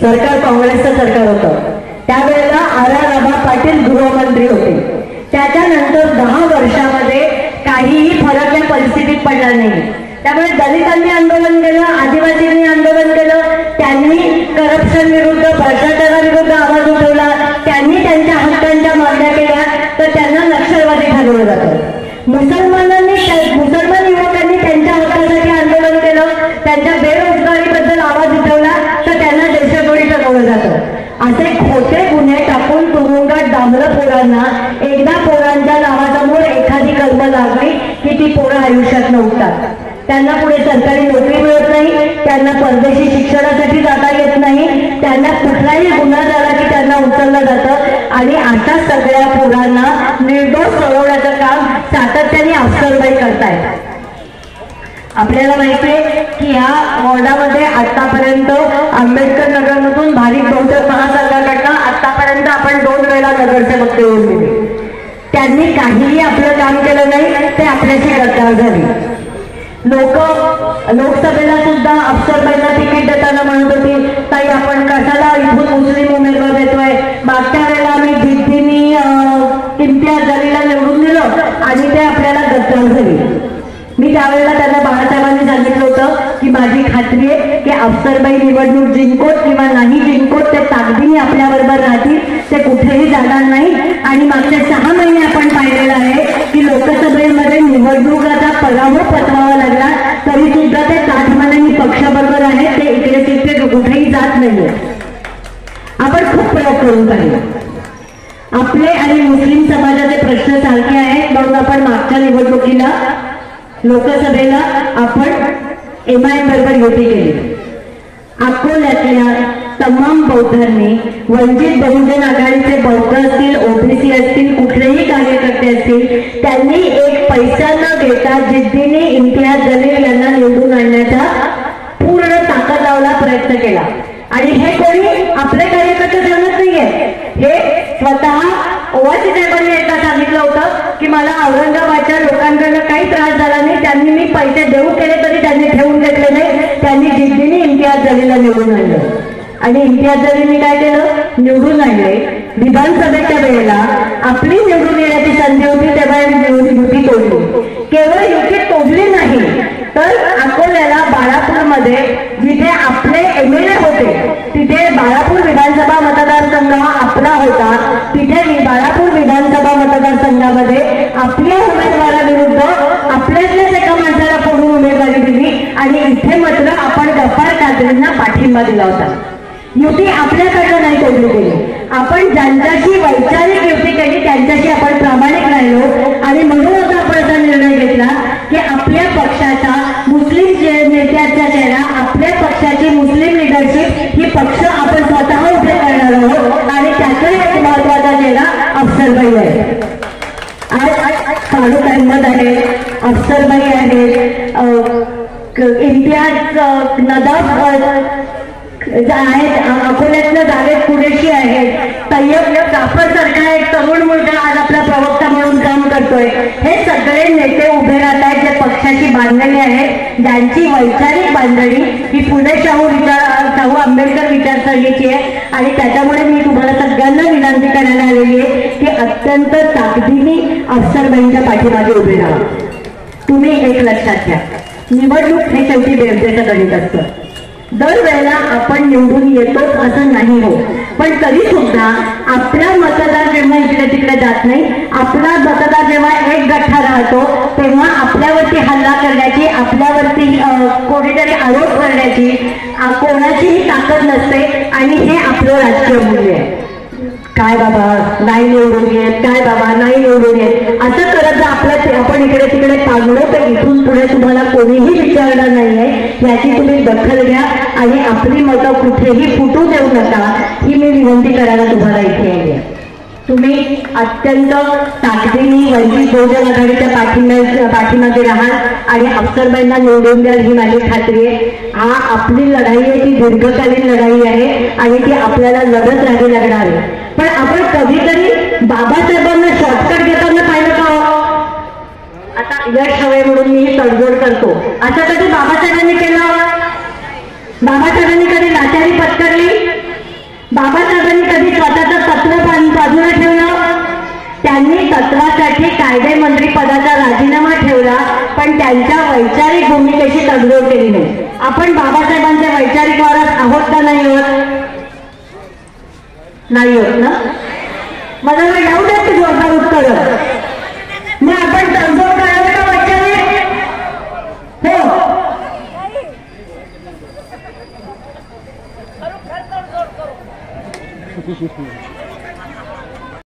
सरकार काँग्रेसचं सरकार होतं, त्यावेळेला आर.आर. पाटील गृहमंत्री होते. त्याच्यानंतर 10 वर्षामध्ये काहीही फरक या परिस्थितीत पडला नाही. त्यामुळे दलितांनी आंदोलन केलं, आदिवासींनी आंदोलन केलं, त्यांनी करप्शन विरुद्ध, भ्रष्टाचाराविरुद्ध आवाज उठवला, त्यांनी त्यांच्या हक्कांच्या मागण्या केल्या, तर त्यांना नक्षलवादी ठरवलं जातं. मुसलमान युवकांनी त्यांच्या हक्कासाठी आंदोलन केलं, त्यांच्या बेरोजगारीबद्दल आवाज उठवला, तर त्यांना देशद्रोही ठरवलं जातं. असे खोटे गुन्हे टाकून तुरुंगात डांबलं पोरांना. एकदा पोरांच्या नावासमोर एखादी कलम लागली की ती पोरं आयुष्यात उठतात. त्यांना पुढे सरकारी नोकरी मिळत नाही, त्यांना परदेशी शिक्षणासाठी जाता येत नाही, त्यांना कुठलाही गुन्हा झाला की त्यांना उचललं जातं. आणि अशा सगळ्या पोरांना निर्दोष सोडवण्याचं काम सातत्याने अफसरबाई करतायत. आपल्याला माहितीये की या वॉर्डामध्ये आतापर्यंत आंबेडकर नगरमधून भारिप बहुजन महासंघाकडनं आतापर्यंत आपण 2 वेळा नगरसेवक निवडून दिले. त्यांनी काहीही आपलं काम केलं नाही, ते आपल्याशी गद्दार झाली. लोकसभेला सुद्धा अफसरबाईंना तिकीट देताना म्हणत होती, ताई आपण कशाला इथून मुस्लिम उमेदवार देतोय. मागच्या वेळेला आम्ही जिद्दीने इम्तियाज जलीलला निवडून दिलं आणि ते आपल्याला गद्दार झाली. मी त्यावेळेला त्यांना बाळासाहेबांनी सांगितलं होतं की माझी खात्री आहे की अफसरबाई निवडणूक जिंकोत किंवा नाही जिंकोत, ते ताकदीने आपल्याबरोबर राहतील, ते कुठेही जाणार नाही. आणि मागचे 6 महिने आपण पाहिलेलं आहे की लोकसभेमध्ये निवडणुकाचा पराभव पचवावा लागला, तरी सुद्धा ते ताठमानेने पक्षाबरोबर आहेत, ते इकडे तिकडे कुठेही जात नाहीये. आपण खूप प्रयोग करून पाहिजे. आपले आणि मुस्लिम समाजाचे प्रश्न सारखे आहेत, म्हणून आपण मागच्या निवडणुकीला लोकसभेला आपण MIM बरोबर युती केली. अकोल्यातल्या तमाम बौद्धांनी, वंचित बहुजन आघाडीचे बौद्ध असतील, OBC असतील, कुठलेही कार्यकर्ते असतील, त्यांनी एक पैसा न घेता जिद्दीने इम्तियाज जलील यांना निवडून आणण्याचा पूर्ण ताकद लावला, प्रयत्न केला. आणि हे कोणी आपले कार्यकर्ते सांगत नाहीये, हे स्वतः ओवासी साहेबांनी एकदा सांगितलं होतं की मला औरंगाबादच्या लोकांकडनं काही त्रास झाला नाही, त्यांनी मी पैसे देऊ केले तरी त्यांनी ठेवून घेतले नाही, त्यांनी जिद्दीने इम्तियाज जलीलला निवडून आणलं. आणि इम्तियाज जलीलने काय केलं, निवडून आणले. विधानसभेच्या वेळेला आपली निवडून येण्याची संधी होती, तेव्हा युती तोडली. केवळ युती तोडली नाही तर अकोल्याला बाळापूरमध्ये जिथे आपले MLA होते, तिथे बाळापूर विधानसभा मतदारसंघ हा आपला होता, तिथे बाळापूर विधानसभा मतदारसंघामध्ये आपल्या उमेदवाराविरुद्ध आपल्यातल्याच एका माणसाला पुढून उमेदवारी दिली. आणि इथे मात्र आपण गफ्फार कादरींना पाठिंबा दिला होता. युती आपल्याकडनं नाही तोडली गेली. आपण ज्यांच्याशी वैचारिक युती केली त्यांच्याशी आपण प्रामाणिक राहिलो. आणि म्हणूनच आपण असा निर्णय घेतला की आपल्या पक्षाचा मुस्लिम नेत्याचा चेहरा, आपल्या पक्षाची मुस्लिम लिडरशिप ही पक्ष आपण स्वतः उभे करणार आहोत. आणि त्याचा एक महत्वाचा चेहरा अफसरबाई आहे. आज फारुख अहमद आहे, अफसरबाई आहेत, इम्तियाज नदाफ आहेत, अकोल्यातलं जावेद कुरेशी आहेत, तय्यब जाफर सारखा एक तरुण मुलगा आज आपला प्रवक्ता म्हणून काम करतोय. हे सगळे नेते उभे राहत आहेत जे पक्षाची बांधणी आहेत, ज्यांची वैचारिक बांधणी ही फुले शाहू आंबेडकर विचारसरणीची आहे. आणि त्याच्यामुळे मी तुम्हाला सगळ्यांना विनंती करायला आलेली आहे की अत्यंत ताकदीने अफसरबाईंच्या पाठीमागे उभे राहा. तुम्ही एक लक्षात घ्या, निवडणूक हे शेवटी व्यवस्थेचं गणित असतं. दरवेळेला आपण निवडून येतोच असं नाही हो, पण तरी सुद्धा आपला मतदार जेव्हा इकडे तिकडे जात नाही, आपला मतदार जेव्हा एक गठ्ठा राहतो, तेव्हा आपल्यावरती हल्ला करण्याची, आपल्यावरती कोणीतरी आरोप करण्याची कोणाचीही ताकद नसते. आणि हे आपलं राजकीय मूल्य आहे. काय बाबा नाही निवडून येत, काय बाबा नाही निवडून येत, असं करत आपलं आपण इकडे तिकडे पागलो तर इथून पुढे तुम्हाला कोणीही विचारणार नाहीये. याची तुम्ही दखल घ्या आणि आपली मतं कुठेही फुटू देऊ नका, ही मी विनंती करायला तुम्हाला इथे आहे. तुम्ही अत्यंत ताकदीने वंचित बहुजन आघाडीच्या पाठीमागे राहाल आणि अफसरबाईंना निवडून द्याल ही माझी खात्री आहे. हा आपली लढाई आहे, ती दीर्घकालीन लढाई आहे आणि ती आपल्याला लढत राहावी लागणार आहे. पण आपण कधीतरी बाबासाहेबांना शॉर्टकट घेताना पाहिलं का? आता यश हवे म्हणून मी तडजोड करतो, असं कधी बाबासाहेबांनी केलं? बाबासाहेबांनी कधी लाचारी पत्करली? बाबासाहेबांनी कधी स्वतःचं तत्व बाजूला ठेवलं? त्यांनी तत्वासाठी कायदेमंत्री पदाचा राजीनामा ठेवला, पण त्यांच्या वैचारिक भूमिकेशी तडजोड केली नाही. आपण बाबासाहेबांच्या वैचारिक वारात आहोत का नाही होत? नाही होत ना? मला येऊ द्या ते जोरदार उत्तर. मग आपण तडजोड करायला का वैचारिक? हो.